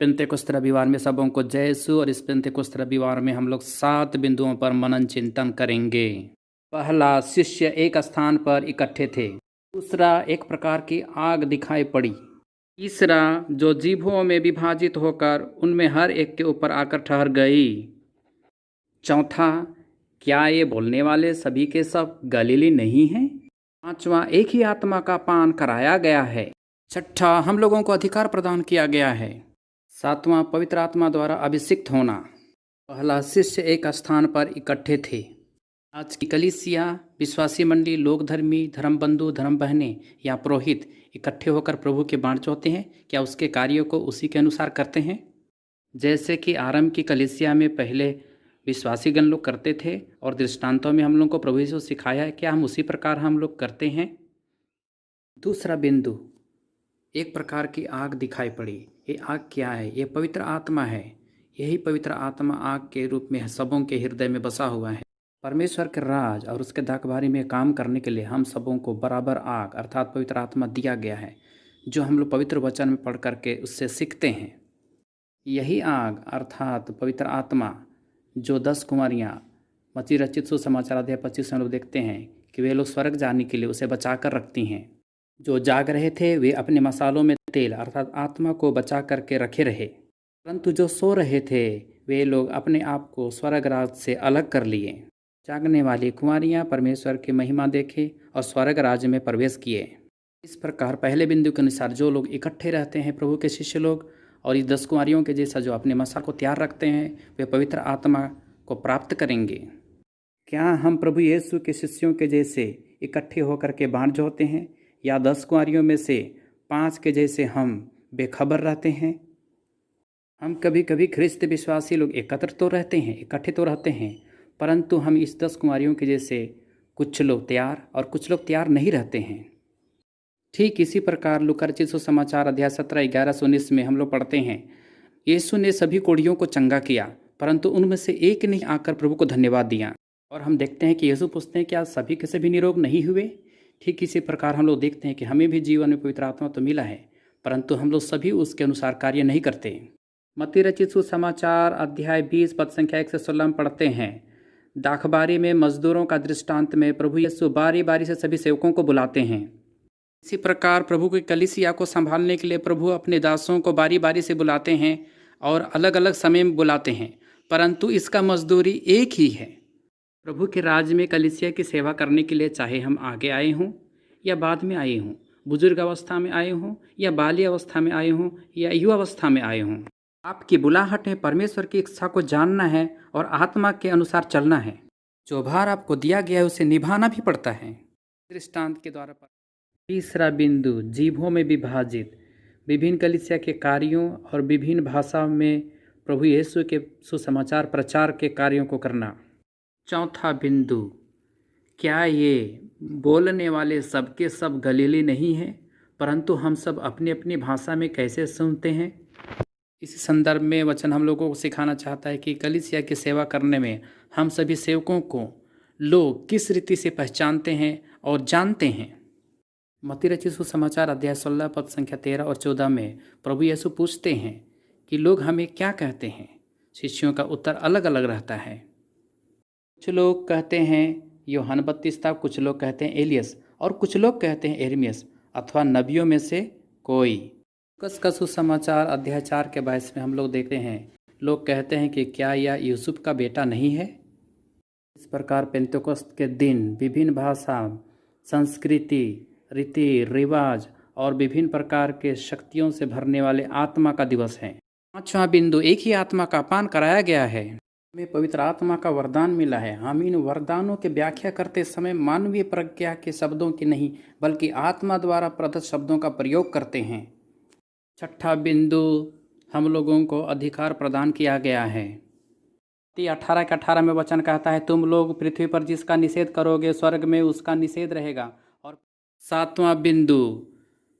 पेंतेकोस्त रविवार में सबों को जय यीशु। और इस पेंतेकोस्त रविवार में हम लोग 7 बिंदुओं पर मनन चिंतन करेंगे। पहला, शिष्य एक स्थान पर इकट्ठे थे। दूसरा, एक प्रकार की आग दिखाई पड़ी। तीसरा, जो जीभों में विभाजित होकर उनमें हर एक के ऊपर आकर ठहर गई। चौथा, क्या ये बोलने वाले सभी के सब गलीली नहीं हैं? पांचवा, एक ही आत्मा का पान कराया गया है। छठा, हम लोगों को अधिकार प्रदान किया गया है। सातवां, पवित्र आत्मा द्वारा अभिषिक्त होना। पहला, शिष्य एक स्थान पर इकट्ठे थे। आज की कलीसिया, विश्वासी मंडली, लोक धर्मी, धर्म बंधु, धर्म बहनें या पुरोहित इकट्ठे होकर प्रभु के बाण चोते हैं। क्या उसके कार्यों को उसी के अनुसार करते हैं? जैसे कि आरंभ की कलीसिया में पहले विश्वासीगण लोग करते थे और दृष्टांतों में हम लोगों को प्रभु यीशु सिखाया है, क्या हम उसी प्रकार हम लोग करते हैं? दूसरा बिंदु, एक प्रकार की आग दिखाई पड़ी। ये आग क्या है? ये पवित्र आत्मा है। यही पवित्र आत्मा आग के रूप में सबों के हृदय में बसा हुआ है। परमेश्वर के राज और उसके दाखबारी में काम करने के लिए हम सबों को बराबर आग अर्थात पवित्र आत्मा दिया गया है, जो हम लोग पवित्र वचन में पढ़ करके उससे सीखते हैं। यही आग अर्थात पवित्र आत्मा जो 10 कुमारियाँ मती रचित सुसमाचार अध्याय 25 में लोग देखते हैं कि वे लोग स्वर्ग जाने के लिए उसे बचा कर रखती हैं। जो जाग रहे थे वे अपने मसालों में तेल अर्थात आत्मा को बचा करके रखे रहे, परंतु जो सो रहे थे वे लोग अपने आप को स्वर्ग राज से अलग कर लिए। जागने वाली कुमारियाँ परमेश्वर की महिमा देखे और स्वर्ग राज्य में प्रवेश किए। इस प्रकार पहले बिंदु के अनुसार जो लोग इकट्ठे रहते हैं, प्रभु के शिष्य लोग, और इस 10 कुमारियों के जैसा जो अपने मसाल को तैयार रखते हैं, वे पवित्र आत्मा को प्राप्त करेंगे। क्या हम प्रभु यीशु के शिष्यों के जैसे इकट्ठे होकर के बाँट जोते हैं, या 10 कुमारियों में से 5 के जैसे हम बेखबर रहते हैं? हम कभी कभी ख्रिस्त विश्वासी लोग एकत्र तो रहते हैं, इकट्ठे तो रहते हैं, परंतु हम इस 10 कुमारियों के जैसे कुछ लोग तैयार और कुछ लोग तैयार नहीं रहते हैं। ठीक इसी प्रकार लूका रचित सुसमाचार अध्याय 17, 11 से 19 में हम लोग पढ़ते हैं, यीशु ने सभी कोढ़ियों को चंगा किया, परंतु उनमें से एक ने आकर प्रभु को धन्यवाद दिया। और हम देखते हैं कि यीशु पूछते हैं, क्या सभी के सभी निरोग नहीं हुए? ठीक इसी प्रकार हम लोग देखते हैं कि हमें भी जीवन में पवित्र आत्मा तो मिला है, परंतु हम लोग सभी उसके अनुसार कार्य नहीं करते। मत्ती रचित सुसमाचार अध्याय 20 पद संख्या 1 से 16 में पढ़ते हैं, दाखबारी में मजदूरों का दृष्टांत में प्रभु यीशु बारी बारी से सभी सेवकों को बुलाते हैं। इसी प्रकार प्रभु की कलीसिया को संभालने के लिए प्रभु अपने दासों को बारी बारी से बुलाते हैं और अलग अलग समय में बुलाते हैं, परंतु इसका मजदूरी एक ही है। प्रभु के राज में कलीसिया की सेवा करने के लिए चाहे हम आगे आए हों या बाद में आए हों, बुजुर्ग अवस्था में आए हों या बाल्य अवस्था में आए हों या युवा अवस्था में आए हों, आपकी बुलाहट है परमेश्वर की इच्छा को जानना है और आत्मा के अनुसार चलना है। जो भार आपको दिया गया है उसे निभाना भी पड़ता है दृष्टांत के द्वारा। तीसरा बिंदु, जीभों में विभाजित, विभिन्न कलीसिया के कार्यों और विभिन्न भाषा में प्रभु यीशु के सुसमाचार प्रचार के कार्यों को करना। चौथा बिंदु, क्या ये बोलने वाले सबके सब गलीली नहीं हैं, परंतु हम सब अपनी अपनी भाषा में कैसे सुनते हैं? इस संदर्भ में वचन हम लोगों को सिखाना चाहता है कि कलीसिया की सेवा करने में हम सभी सेवकों को लोग किस रीति से पहचानते हैं और जानते हैं। मत्ती रचित सुसमाचार अध्याय 16 पद संख्या 13 और 14 में प्रभु यीशु पूछते हैं कि लोग हमें क्या कहते हैं। शिष्यों का उत्तर अलग अलग रहता है। कुछ लोग कहते हैं यूहन्ना बपतिस्ता, कुछ लोग कहते हैं एलियस, और कुछ लोग कहते हैं एर्मियस अथवा नबियों में से कोई। लूका का सुसमाचार अध्याय 4 के 22 में हम लोग देखते हैं, लोग कहते हैं कि क्या यह यूसुफ का बेटा नहीं है? इस प्रकार पेंतेकोस्त के दिन विभिन्न भाषा, संस्कृति, रीति रिवाज और विभिन्न प्रकार के शक्तियों से भरने वाले आत्मा का दिवस है। पांचवा बिंदु, एक ही आत्मा का पान कराया गया है। हमें पवित्र आत्मा का वरदान मिला है। हम इन वरदानों की व्याख्या करते समय मानवीय प्रज्ञा के शब्दों की नहीं बल्कि आत्मा द्वारा प्रदत्त शब्दों का प्रयोग करते हैं। छठा बिंदु, हम लोगों को अधिकार प्रदान किया गया है। 18 के 18 में वचन कहता है, तुम लोग पृथ्वी पर जिसका निषेध करोगे स्वर्ग में उसका निषेध रहेगा। और 7वां बिंदु,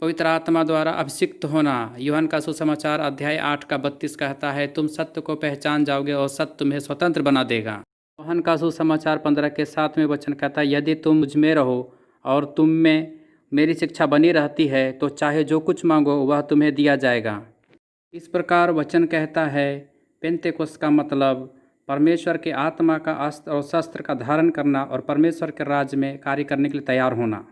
पवित्र आत्मा द्वारा अभिषिक्त होना। यूहन्ना का सुसमाचार अध्याय 8 का 32 कहता है, तुम सत्य को पहचान जाओगे और सत्य तुम्हें स्वतंत्र बना देगा। यूहन्ना का सुसमाचार 15 के 7 में वचन कहता है, यदि तुम मुझ में रहो और तुम में मेरी शिक्षा बनी रहती है तो चाहे जो कुछ मांगो वह तुम्हें दिया जाएगा। इस प्रकार वचन कहता है, पेंतेकोस्त का मतलब परमेश्वर के आत्मा का अस्त्र और शस्त्र का धारण करना और परमेश्वर के राज्य में कार्य करने के लिए तैयार होना।